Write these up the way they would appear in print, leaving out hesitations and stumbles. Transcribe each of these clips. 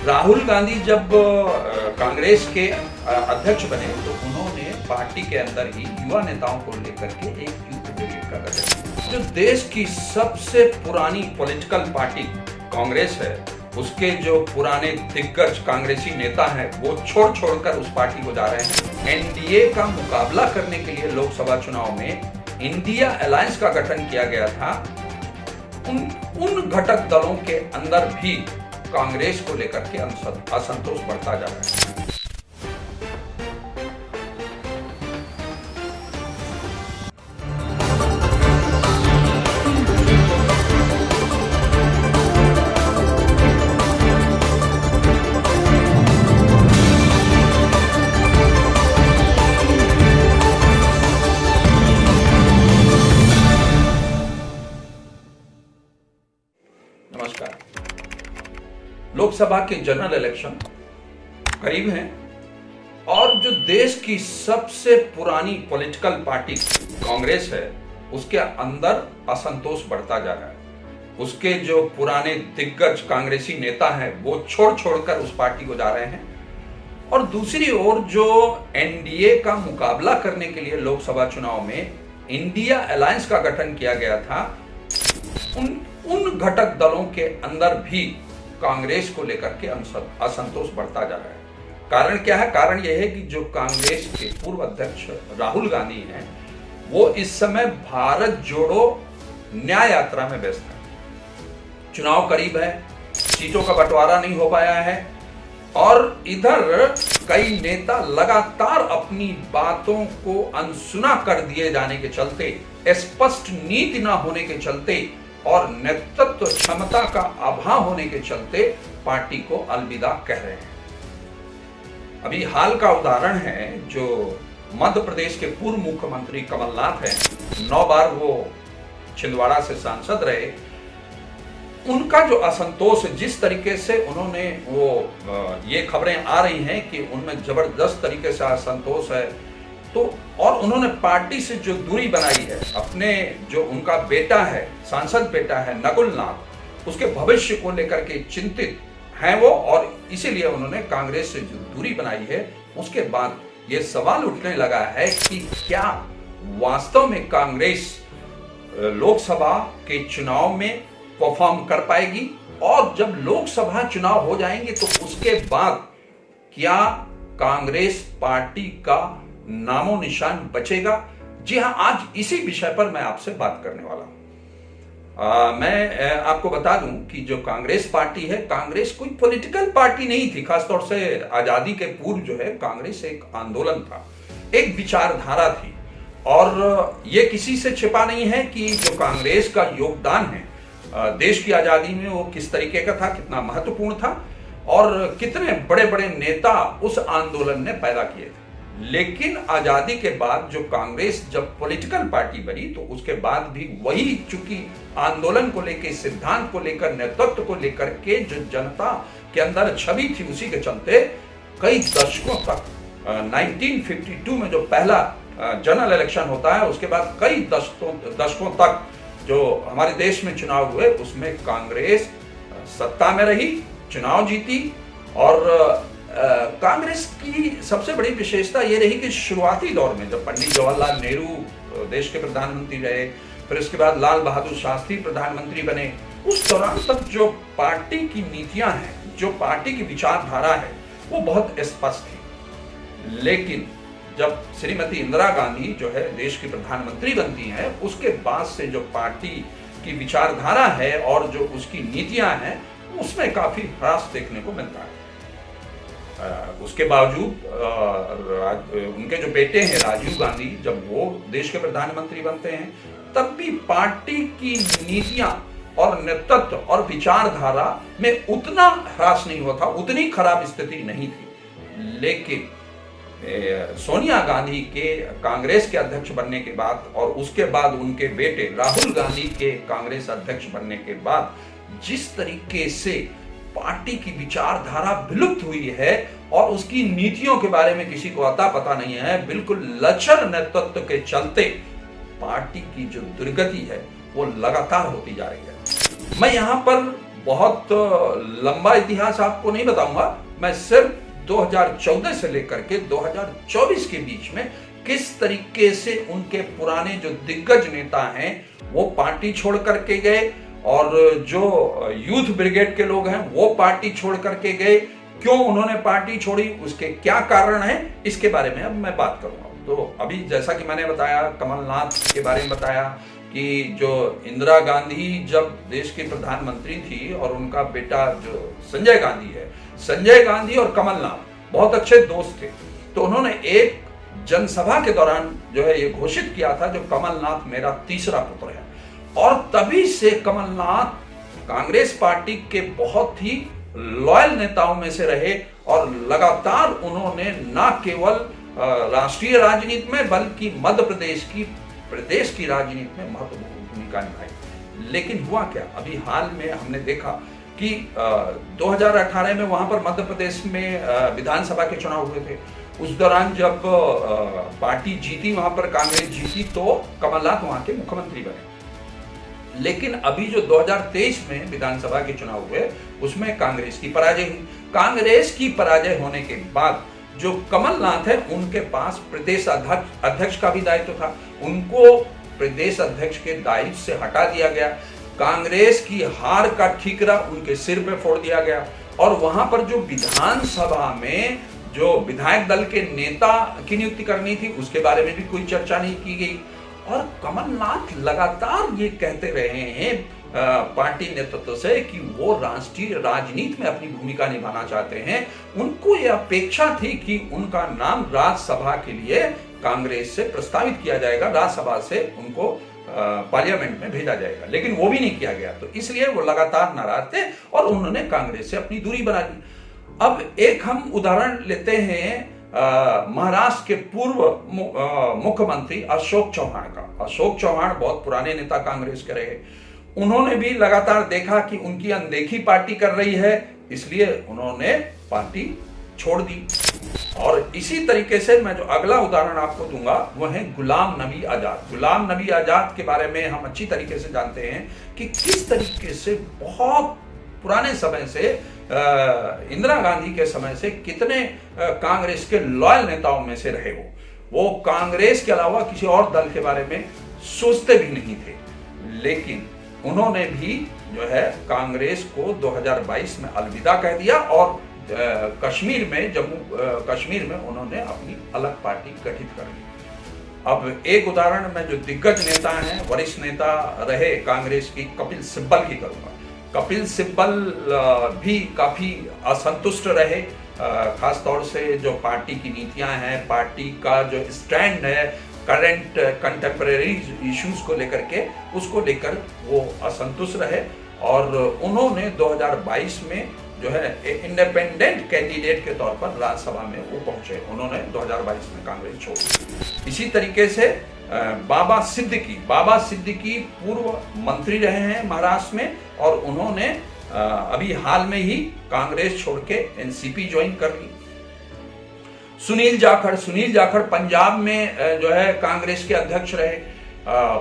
राहुल गांधी जब कांग्रेस के अध्यक्ष बने तो उन्होंने पार्टी के अंदर ही युवा नेताओं को लेकर के एक यूथ ब्रिगेड का गठन किया। जो देश की सबसे पुरानी पॉलिटिकल पार्टी कांग्रेस है, उसके जो पुराने दिग्गज कांग्रेसी नेता हैं वो छोड़कर उस पार्टी को जा रहे हैं। एनडीए का मुकाबला करने के लिए लोकसभा चुनाव में इंडिया अलायंस का गठन किया गया था। उन घटक दलों के अंदर भी कांग्रेस को लेकर के असंतोष बढ़ता जा रहा है। नमस्कार। लोकसभा के जनरल इलेक्शन करीब हैं और जो देश की सबसे पुरानी पॉलिटिकल पार्टी कांग्रेस है, उसके अंदर असंतोष बढ़ता जा रहा है। उसके जो पुराने दिग्गज कांग्रेसी नेता हैं वो छोड़कर उस पार्टी को जा रहे हैं और दूसरी ओर जो एनडीए का मुकाबला करने के लिए लोकसभा चुनाव में इंडिया अलायंस का गठन किया गया था, उन घटक दलों के अंदर भी कांग्रेस को लेकर के असंतोष बढ़ता जा रहा है। कारण क्या है? कारण यह है कि जो कांग्रेस के पूर्व अध्यक्ष राहुल गांधी हैं, वो इस समय भारत जोड़ो न्याय यात्रा में व्यस्त है। चुनाव करीब है, सीटों का बंटवारा नहीं हो पाया है और इधर कई नेता लगातार अपनी बातों को अनसुना कर दिए जाने के चलते, स्पष्ट नीति न होने के चलते और नेतृत्व क्षमता का अभाव होने के चलते पार्टी को अलविदा कह रहे हैं। अभी हाल का उदाहरण है जो मध्य प्रदेश के पूर्व मुख्यमंत्री कमलनाथ हैं, 9 बार वो छिंदवाड़ा से सांसद रहे। उनका जो असंतोष, जिस तरीके से उन्होंने ये खबरें आ रही हैं कि उनमें जबरदस्त तरीके से असंतोष है, तो और उन्होंने पार्टी से जो दूरी बनाई है, अपने जो उनका बेटा है, सांसद बेटा है नकुल नाथ, उसके भविष्य को लेकर के चिंतित हैं वो और इसीलिए उन्होंने कांग्रेस से जो दूरी बनाई है, उसके बाद ये सवाल उठने लगा है कि क्या वास्तव में कांग्रेस लोकसभा के चुनाव में परफॉर्म कर पाएगी और जब लोकसभा चुनाव हो जाएंगे तो उसके बाद क्या कांग्रेस पार्टी का नामो निशान बचेगा? जी हां, आज इसी विषय पर मैं आपसे बात करने वाला हूं। मैं आपको बता दूं कि जो कांग्रेस पार्टी है, कांग्रेस कोई पॉलिटिकल पार्टी नहीं थी। खासतौर से आजादी के पूर्व जो है कांग्रेस एक आंदोलन था, एक विचारधारा थी और ये किसी से छिपा नहीं है कि जो कांग्रेस का योगदान है देश की आजादी में वो किस तरीके का था, कितना महत्वपूर्ण था और कितने बड़े बड़े नेता उस आंदोलन ने पैदा किए थे। लेकिन आजादी के बाद जो कांग्रेस जब पॉलिटिकल पार्टी बनी तो उसके बाद भी वही, चूंकि आंदोलन को लेकर, सिद्धांत को लेकर, नेतृत्व को लेकर के जो जनता के अंदर छवि थी, उसी के चलते कई दशकों तक 1952 में जो पहला जनरल इलेक्शन होता है, उसके बाद कई दशकों तक जो हमारे देश में चुनाव हुए, उसमें कांग्रेस सत्ता में रही, चुनाव जीती और कांग्रेस की सबसे बड़ी विशेषता ये रही कि शुरुआती दौर में जब पंडित जवाहरलाल नेहरू देश के प्रधानमंत्री रहे, फिर उसके बाद लाल बहादुर शास्त्री प्रधानमंत्री बने, उस दौरान तक जो पार्टी की नीतियां हैं, जो पार्टी की विचारधारा है, वो बहुत स्पष्ट थी। लेकिन जब श्रीमती इंदिरा गांधी जो है देश की प्रधानमंत्री बनती हैं, उसके बाद से जो पार्टी की विचारधारा है और जो उसकी नीतियां हैं, उसमें काफी ह्रास देखने को मिलता है। उसके बावजूद उनके जो बेटे हैं राजीव गांधी, जब वो देश के प्रधानमंत्री बनते हैं, तब भी पार्टी की नीतियां और नेतृत्व और विचारधारा में उतना ह्रास नहीं हुआ था, उतनी खराब स्थिति नहीं थी। लेकिन सोनिया गांधी के कांग्रेस के अध्यक्ष बनने के बाद और उसके बाद उनके बेटे राहुल गांधी के कांग्रेस अध्यक्ष बनने के बाद जिस तरीके से पार्टी की विचारधारा विलुप्त हुई है और उसकी नीतियों के बारे में किसी को अता पता नहीं है, बिल्कुल लचर नेतृत्व के चलते पार्टी की जो दुर्गति है वो लगातार होती जा रही है। मैं यहाँ पर बहुत लंबा इतिहास आपको नहीं बताऊंगा, मैं सिर्फ 2014 से लेकर के 2024 के बीच में किस तरीके से उनके पुराने जो दिग्गज नेता हैं वो पार्टी छोड़ करके गए, और जो यूथ ब्रिगेड के लोग हैं वो पार्टी छोड़ करके गए, क्यों उन्होंने पार्टी छोड़ी, उसके क्या कारण हैं, इसके बारे में अब मैं बात करूंगा। तो अभी जैसा कि मैंने बताया, कमलनाथ के बारे में बताया कि जो इंदिरा गांधी जब देश की प्रधानमंत्री थी और उनका बेटा जो संजय गांधी है, संजय गांधी और कमलनाथ बहुत अच्छे दोस्त थे, तो उन्होंने एक जनसभा के दौरान जो है ये घोषित किया था जो कमलनाथ मेरा तीसरा पुत्र है, और तभी से कमलनाथ कांग्रेस पार्टी के बहुत ही लॉयल नेताओं में से रहे, और लगातार उन्होंने न केवल राष्ट्रीय राजनीति में बल्कि मध्य प्रदेश की राजनीति में महत्वपूर्ण भूमिका निभाई। लेकिन हुआ क्या, अभी हाल में हमने देखा कि 2018 में वहां पर मध्य प्रदेश में विधानसभा के चुनाव हुए थे। उस दौरान जब पार्टी जीती, वहां पर कांग्रेस जीती, तो कमलनाथ वहां के मुख्यमंत्री बने। लेकिन अभी जो 2023 में विधानसभा के चुनाव हुए उसमें कांग्रेस की पराजय हुई। कांग्रेस की पराजय होने के बाद जो कमलनाथ है उनके पास प्रदेश अध्यक्ष का भी दायित्व था, उनको प्रदेश अध्यक्ष के दायित्व से हटा दिया गया। कांग्रेस की हार का ठीकरा उनके सिर पे फोड़ दिया गया, और वहां पर जो विधानसभा में जो विधायक दल के नेता की नियुक्ति करनी थी उसके बारे में भी कोई चर्चा नहीं की गई। और कमलनाथ लगातार ये कहते रहे हैं पार्टी नेतृत्व से कि वो राष्ट्रीय राजनीति में अपनी भूमिका निभाना चाहते हैं। उनको ये अपेक्षा थी कि उनका नाम राज्यसभा के लिए कांग्रेस से प्रस्तावित किया जाएगा, राज्यसभा से उनको पार्लियामेंट में भेजा जाएगा, लेकिन वो भी नहीं किया गया। तो इसलिए वो लगातार नाराज थे और उन्होंने कांग्रेस से अपनी दूरी बना ली। अब एक हम उदाहरण लेते हैं महाराष्ट्र के पूर्व मुख्यमंत्री अशोक चौहान का। अशोक चौहान बहुत पुराने नेता कांग्रेस के रहे। उन्होंने भी लगातार देखा कि उनकी अनदेखी पार्टी कर रही है, इसलिए उन्होंने पार्टी छोड़ दी। और इसी तरीके से मैं जो अगला उदाहरण आपको दूंगा वह है गुलाम नबी आजाद। गुलाम नबी आजाद के बारे में हम अच्छी तरीके से जानते हैं कि किस तरीके से बहुत पुराने समय से इंदिरा गांधी के समय से कितने कांग्रेस के लॉयल नेताओं में से रहे। वो कांग्रेस के अलावा किसी और दल के बारे में सोचते भी नहीं थे, लेकिन उन्होंने भी जो है कांग्रेस को 2022 में अलविदा कह दिया और कश्मीर में, जम्मू कश्मीर में उन्होंने अपनी अलग पार्टी गठित कर ली। अब एक उदाहरण मैं जो दिग्गज नेता हैं, वरिष्ठ नेता रहे कांग्रेस की, कपिल सिब्बल की करूंगा। कपिल सिब्बल भी काफी असंतुष्ट रहे, खास तौर से जो पार्टी की नीतियां हैं, पार्टी का जो स्टैंड है करंट कंटेम्परेरी इश्यूज को लेकर के, उसको लेकर वो असंतुष्ट रहे। और उन्होंने 2022 में जो है इंडिपेंडेंट कैंडिडेट के तौर पर राज्यसभा में वो पहुंचे। उन्होंने 2022 में कांग्रेस छोड़ी। इसी तरीके से बाबा सिद्दीकी पूर्व मंत्री रहे हैं महाराष्ट्र में, और उन्होंने अभी हाल में ही कांग्रेस छोड़ के एनसीपी ज्वाइन कर ली। सुनील जाखड़ पंजाब में जो है कांग्रेस के अध्यक्ष रहे,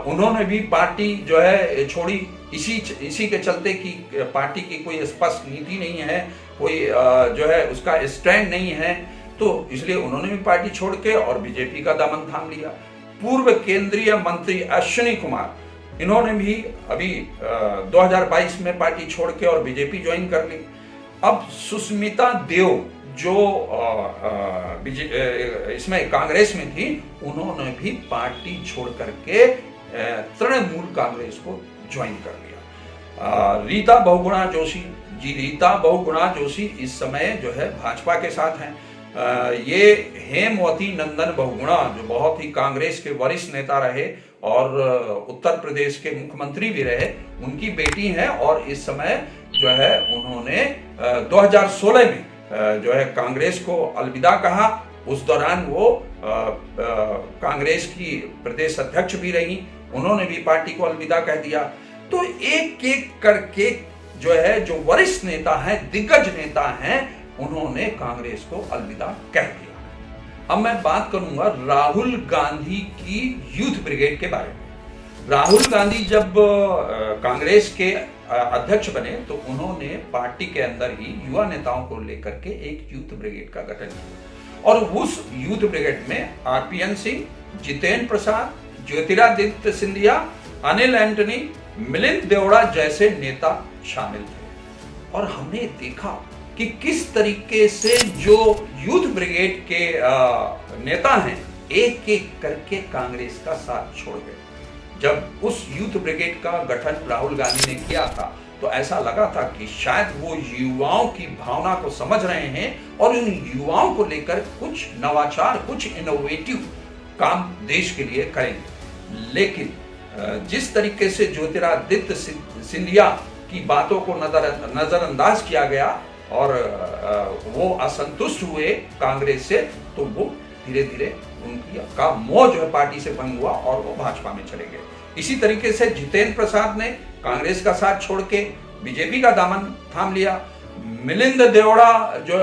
उन्होंने भी पार्टी जो है छोड़ी इसी के चलते कि पार्टी की कोई स्पष्ट नीति नहीं है, कोई जो है उसका स्टैंड नहीं है, तो इसलिए उन्होंने भी पार्टी छोड़ के और बीजेपी का दामन थाम लिया। पूर्व केंद्रीय मंत्री अश्विनी कुमार, इन्होंने भी अभी 2022 में पार्टी छोड़ के और बीजेपी ज्वाइन कर ली। अब सुष्मिता देव जो इसमें कांग्रेस में थी, उन्होंने भी पार्टी छोड़ करके तृणमूल कांग्रेस को ज्वाइन कर लिया। रीता बहुगुणा जोशी इस समय जो है भाजपा के साथ हैं। ये हेमवती नंदन बहुगुणा जो बहुत ही कांग्रेस के वरिष्ठ नेता रहे और उत्तर प्रदेश के मुख्यमंत्री भी रहे, उनकी बेटी हैं, और इस समय जो है उन्होंने 2016 में जो है कांग्रेस को अलविदा कहा। उस दौरान वो कांग्रेस की प्रदेश अध्यक्ष भी रही, उन्होंने भी पार्टी को अलविदा कह दिया। तो एक एक करके जो है जो वरिष्ठ नेता हैं, दिग्गज नेता हैं, उन्होंने कांग्रेस को अलविदा कह दिया। अब मैं बात करूंगा राहुल गांधी की यूथ ब्रिगेड के बारे में। राहुल गांधी जब कांग्रेस के अध्यक्ष बने तो उन्होंने पार्टी के अंदर ही युवा नेताओं को लेकर के एक यूथ ब्रिगेड का गठन किया और उस यूथ ब्रिगेड में आरपीएन सिंह, जितेंद्र प्रसाद, ज्योतिरादित्य सिंधिया, अनिल एंटनी, मिलिंद देवड़ा जैसे नेता शामिल थे। और हमने देखा कि किस तरीके से जो यूथ ब्रिगेड के नेता हैं एक एक करके कांग्रेस का साथ छोड़ गए। जब उस यूथ ब्रिगेड का गठन राहुल गांधी ने किया था तो ऐसा लगा था कि शायद वो युवाओं की भावना को समझ रहे हैं और उन युवाओं को लेकर कुछ नवाचार, कुछ इनोवेटिव काम देश के लिए करेंगे। लेकिन जिस तरीके से ज्योतिरादित्य सिंधिया की बातों को नजरअंदाज किया गया और वो असंतुष्ट हुए कांग्रेस से, तो वो धीरे धीरे उनकी का मोह जो है पार्टी से भंग हुआ और वो भाजपा में चले गए। इसी तरीके से जितेंद्र प्रसाद ने कांग्रेस का साथ छोड़ के बीजेपी का दामन थाम लिया। मिलिंद देवड़ा जो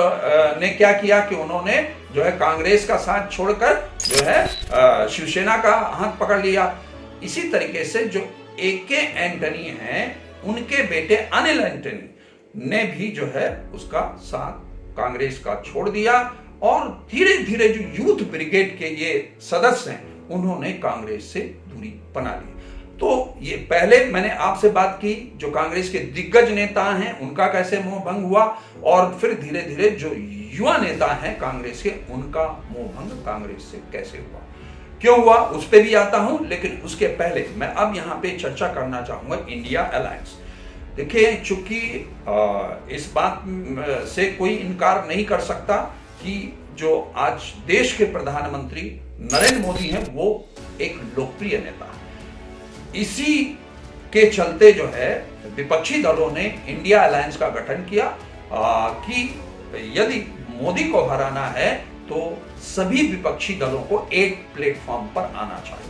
ने क्या किया कि उन्होंने जो है कांग्रेस का साथ छोड़कर जो है शिवसेना का हाथ पकड़ लिया। इसी तरीके से जो एके एंटनी हैं उनके बेटे अनिल एंटनी ने भी जो है उसका साथ कांग्रेस का छोड़ दिया और धीरे धीरे जो यूथ ब्रिगेड के ये सदस्य हैं उन्होंने कांग्रेस से दूरी बना ली। तो ये पहले मैंने आपसे बात की जो कांग्रेस के दिग्गज नेता हैं उनका कैसे मोह भंग हुआ और फिर धीरे धीरे जो युवा नेता हैं कांग्रेस के उनका मोह भंग कांग्रेस से कैसे हुआ, क्यों हुआ, उस पर भी आता हूं। लेकिन उसके पहले मैं अब यहां पे चर्चा करना चाहूंगा इंडिया अलायंस। देखिए, चूंकि इस बात से कोई इनकार नहीं कर सकता कि जो आज देश के प्रधानमंत्री नरेंद्र मोदी हैं वो एक लोकप्रिय नेता है। इसी के चलते जो है विपक्षी दलों ने इंडिया अलायंस का गठन किया कि यदि मोदी को हराना है तो सभी विपक्षी दलों को एक प्लेटफॉर्म पर आना चाहिए।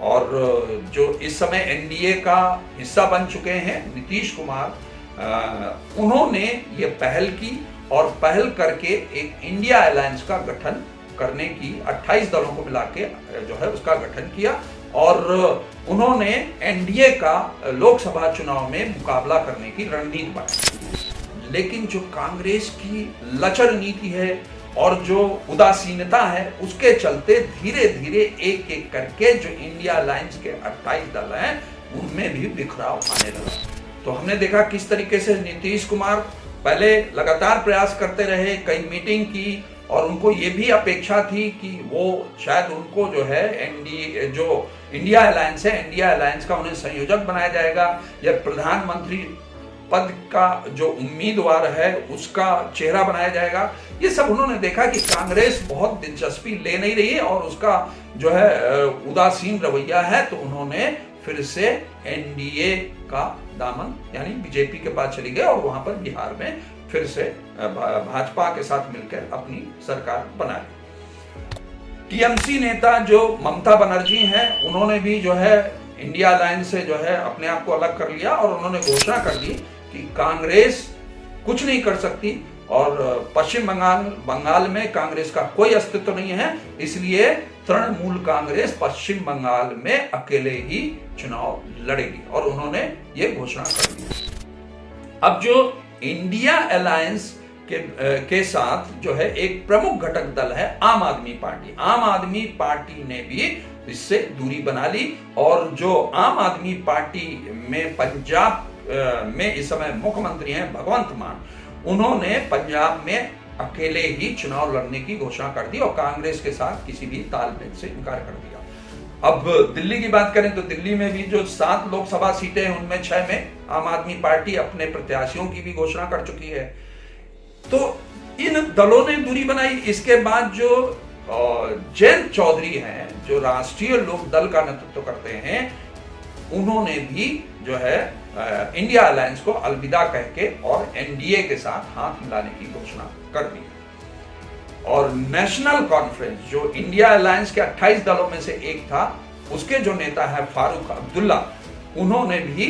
और जो इस समय एनडीए का हिस्सा बन चुके हैं नीतीश कुमार, उन्होंने ये पहल की और पहल करके एक इंडिया अलायंस का गठन करने की 28 दलों को मिला के जो है उसका गठन किया और उन्होंने एनडीए का लोकसभा चुनाव में मुकाबला करने की रणनीति बनाई। लेकिन जो कांग्रेस की लचर नीति है और जो उदासीनता है उसके चलते धीरे धीरे एक एक करके जो इंडिया अलायंस के 28 दल हैं उनमें भी बिखराव आने लगा। तो हमने देखा किस तरीके से नीतीश कुमार पहले लगातार प्रयास करते रहे, कई मीटिंग की और उनको ये भी अपेक्षा थी कि वो शायद उनको जो है एनडीए जो इंडिया अलायंस है, इंडिया अलायंस का उन्हें संयोजक बनाया जाएगा या प्रधानमंत्री पद का जो उम्मीदवार है उसका चेहरा बनाया जाएगा। ये सब उन्होंने देखा कि कांग्रेस बहुत दिलचस्पी ले नहीं रही है और उसका जो है उदासीन रवैया है, तो उन्होंने फिर से एनडीए का दामन यानी बीजेपी के पास चली गए और वहां पर बिहार में फिर से भाजपा के साथ मिलकर अपनी सरकार बना ली। टीएमसी नेता जो ममता बनर्जी हैं उन्होंने भी जो है इंडिया अलायंस से जो है अपने आप को अलग कर लिया और उन्होंने घोषणा कर दी कि कांग्रेस कुछ नहीं कर सकती और पश्चिम बंगाल में कांग्रेस का कोई अस्तित्व नहीं है, इसलिए तृणमूल कांग्रेस पश्चिम बंगाल में अकेले ही चुनाव लड़ेगी और उन्होंने ये घोषणा कर दी। अब जो इंडिया अलायंस के साथ जो है एक प्रमुख घटक दल है आम आदमी पार्टी। आम आदमी पार्टी ने भी इससे दूरी बना ली और जो आम आदमी पार्टी में पंजाब में इस समय मुख्यमंत्री हैं भगवंत मान, उन्होंने पंजाब में अकेले ही चुनाव लड़ने की घोषणा कर दी और कांग्रेस के साथ किसी भी तालमेल से इनकार कर दिया। अब दिल्ली की बात करें तो दिल्ली में भी जो 7 लोकसभा सीटें हैं उनमें 6 में आम आदमी पार्टी अपने प्रत्याशियों की भी घोषणा कर चुकी है। तो इन दलों ने दूरी बनाई। इसके बाद जो जयंत चौधरी हैं जो राष्ट्रीय लोक दल का नेतृत्व करते हैं, उन्होंने भी जो है इंडिया अलायंस को अलविदा कह के और एनडीए के साथ हाथ मिलाने की घोषणा कर दी। और नेशनल कॉन्फ्रेंस जो इंडिया अलायंस के 28 दलों में से एक था, उसके जो नेता है फारूक अब्दुल्ला, उन्होंने भी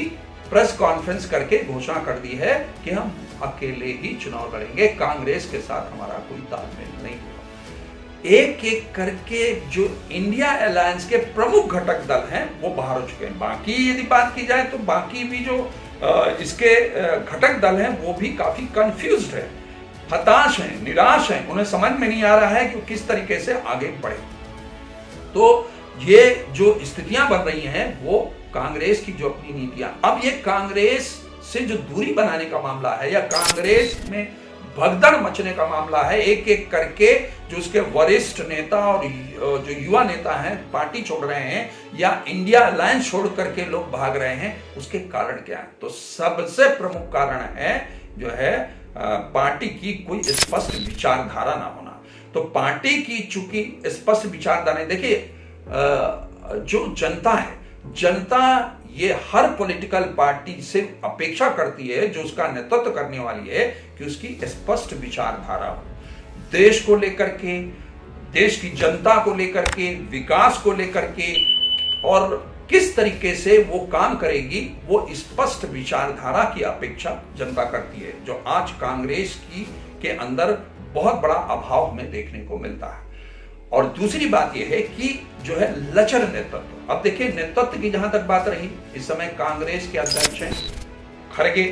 प्रेस कॉन्फ्रेंस करके घोषणा कर दी है कि हम अकेले ही चुनाव लड़ेंगे, कांग्रेस के साथ हमारा कोई तालमेल नहीं होगा। एक एक करके जो इंडिया अलायंस के प्रमुख घटक दल हैं वो बाहर हो चुके हैं। बाकी यदि बात की जाए तो बाकी भी जो इसके घटक दल हैं वो भी काफी कंफ्यूज्ड है, हताश हैं, निराश हैं, उन्हें समझ में नहीं आ रहा है कि किस तरीके से आगे बढ़े। तो ये जो स्थितियां बन रही हैं वो कांग्रेस की जो अपनी नीतियां, अब ये कांग्रेस से जो दूरी बनाने का मामला है या कांग्रेस में भगदड़ मचने का मामला है, एक एक करके जो उसके वरिष्ठ नेता और जो युवा नेता हैं पार्टी छोड़ रहे हैं या इंडिया अलायंस छोड़ करके लोग भाग रहे हैं, उसके कारण क्या है? तो सबसे प्रमुख कारण है जो है पार्टी की कोई स्पष्ट विचारधारा ना होना। तो पार्टी की चूंकि स्पष्ट विचारधारा, देखिए जो जनता है, जनता ये हर पॉलिटिकल पार्टी से अपेक्षा करती है जो उसका नेतृत्व करने वाली है कि उसकी स्पष्ट विचारधारा हो, देश को लेकर के, देश की जनता को लेकर के, विकास को लेकर के, और किस तरीके से वो काम करेगी, वो स्पष्ट विचारधारा की अपेक्षा जनता करती है, जो आज कांग्रेस की के अंदर बहुत बड़ा अभाव हमें देखने को मिलता है। और दूसरी बात यह है कि जो है लचर नेतृत्व। अब देखिए नेतृत्व की जहां तक बात रही, इस समय कांग्रेस के अध्यक्ष हैं खड़गे,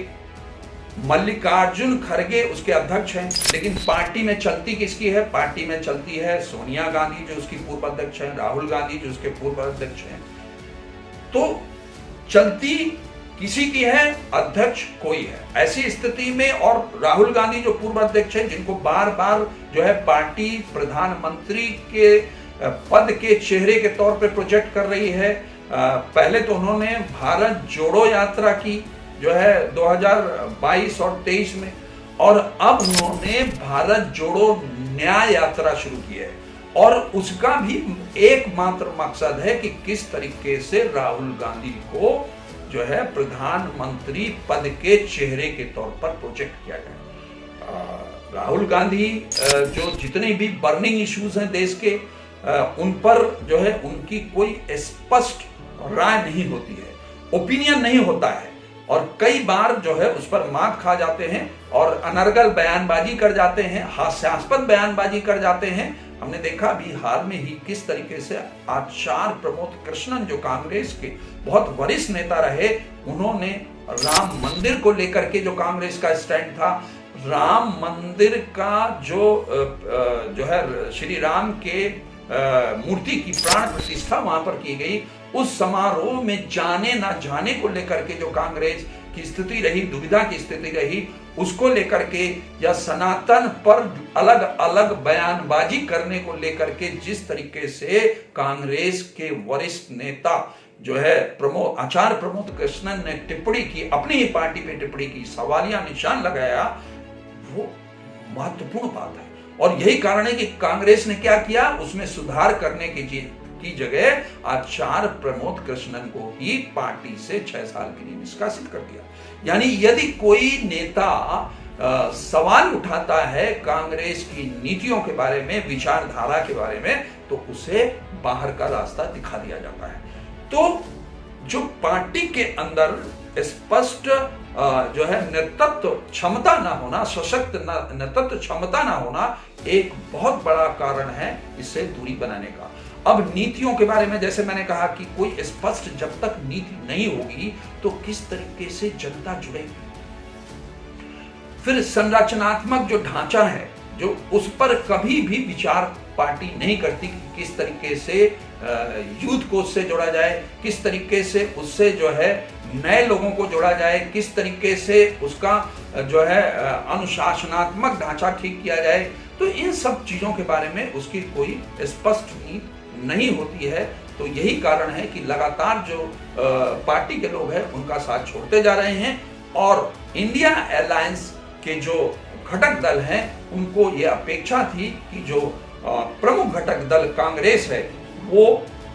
मल्लिकार्जुन खड़गे उसके अध्यक्ष हैं, लेकिन पार्टी में चलती किसकी है? पार्टी में चलती है सोनिया गांधी जो उसकी पूर्व अध्यक्ष हैं, राहुल गांधी जो उसके पूर्व अध्यक्ष हैं। तो चलती किसी की है, अध्यक्ष कोई है। ऐसी स्थिति में, और राहुल गांधी जो पूर्व अध्यक्ष हैं जिनको बार बार जो है पार्टी प्रधानमंत्री के पद के चेहरे के तौर पे प्रोजेक्ट कर रही है। पहले तो उन्होंने भारत जोड़ो यात्रा की जो है 2022 और 23 में, और अब उन्होंने भारत जोड़ो न्याय यात्रा शुरू की है, और उसका भी एकमात्र मकसद है कि किस तरीके से राहुल गांधी को जो है प्रधानमंत्री पद के चेहरे के तौर पर प्रोजेक्ट किया गया। राहुल गांधी जो जितने भी बर्निंग इश्यूज हैं देश के, उन पर जो है उनकी कोई स्पष्ट राय नहीं होती है, ओपिनियन नहीं होता है, और कई बार जो है उस पर मात खा जाते हैं और अनर्गल बयानबाजी कर जाते हैं, हास्यास्पद बयानबाजी कर जाते हैं। हमने देखा भी हाल में ही किस तरीके से आचार्य प्रमोद कृष्णन जो कांग्रेस के बहुत वरिष्ठ नेता रहे, उन्होंने राम मंदिर को लेकर के जो कांग्रेस का स्टैंड था, राम मंदिर का जो है श्री राम के मूर्ति की प्राण प्रतिष्ठा वहां पर की गई, उस समारोह में जाने ना जाने को लेकर के जो कांग्रेस की स्थिति रही, दुविधा की स्थिति रही, उसको लेकर के या सनातन पर अलग अलग बयानबाजी करने को लेकर के जिस तरीके से कांग्रेस के वरिष्ठ नेता जो है आचार्य प्रमोद कृष्णन ने टिप्पणी की, अपनी ही पार्टी पे टिप्पणी की, सवालिया निशान लगाया, वो महत्वपूर्ण बात है। और यही कारण है कि कांग्रेस ने क्या किया, उसमें सुधार करने की जगह आचार्य प्रमोद कृष्णन को ही पार्टी से 6 साल के लिए निष्कासित कर दिया। यानी यदि कोई नेता सवाल उठाता है कांग्रेस की नीतियों के बारे में, विचारधारा के बारे में, तो उसे बाहर का रास्ता दिखा दिया जाता है। तो जो पार्टी के अंदर स्पष्ट जो है नेतृत्व क्षमता ना होना, सशक्त नेतृत्व क्षमता ना होना, एक बहुत बड़ा कारण है इससे दूरी बनाने का। अब नीतियों के बारे में जैसे मैंने कहा कि कोई स्पष्ट जब तक नीति नहीं होगी तो किस तरीके से जनता जुड़ेगी। फिर संरचनात्मक जो ढांचा है, जो उस पर कभी भी विचार पार्टी नहीं करती कि किस तरीके से यूथ को उससे जोड़ा जाए, किस तरीके से उससे जो है नए लोगों को जोड़ा जाए, किस तरीके से उसका जो है अनुशासनात्मक ढांचा ठीक किया जाए। तो इन सब चीजों के बारे में उसकी कोई स्पष्ट नीति नहीं होती है। तो यही कारण है कि लगातार जो पार्टी के लोग हैं उनका साथ छोड़ते जा रहे हैं, और इंडिया अलायंस के जो घटक दल हैं उनको ये अपेक्षा थी कि जो प्रमुख घटक दल कांग्रेस है वो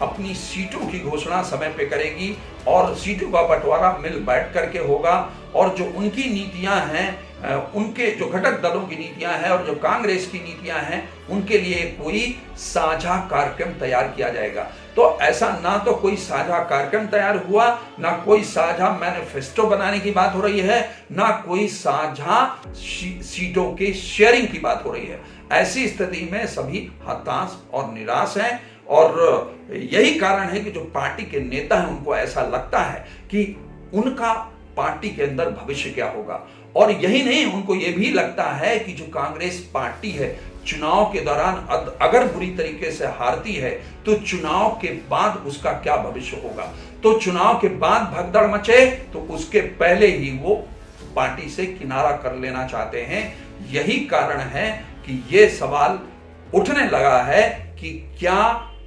अपनी सीटों की घोषणा समय पे करेगी और सीटों का बंटवारा मिल बैठ करके होगा, और जो उनकी नीतियां हैं उनके जो घटक दलों की नीतियां हैं और जो कांग्रेस की नीतियां हैं उनके लिए कोई साझा कार्यक्रम तैयार किया जाएगा। तो ऐसा ना तो कोई साझा कार्यक्रम तैयार हुआ, ना कोई साझा मैनिफेस्टो बनाने की बात हो रही है, ना कोई साझा सीटों के शेयरिंग की बात हो रही है। ऐसी स्थिति में सभी हताश और निराश हैं और यही कारण है कि जो पार्टी के नेता हैं उनको ऐसा लगता है कि उनका पार्टी के अंदर भविष्य क्या होगा। और यही नहीं, उनको यह भी लगता है कि जो कांग्रेस पार्टी है चुनाव के दौरान अगर बुरी तरीके से हारती है तो चुनाव के बाद उसका क्या भविष्य होगा। तो चुनाव के बाद भगदड़ मचे तो उसके पहले ही वो पार्टी से किनारा कर लेना चाहते हैं। यही कारण है कि ये सवाल उठने लगा है कि क्या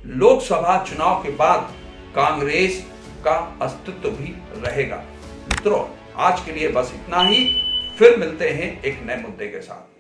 लोकसभा चुनाव के बाद कांग्रेस का अस्तित्व भी रहेगा। मित्रों, आज के लिए बस इतना ही। फिर मिलते हैं एक नए मुद्दे के साथ।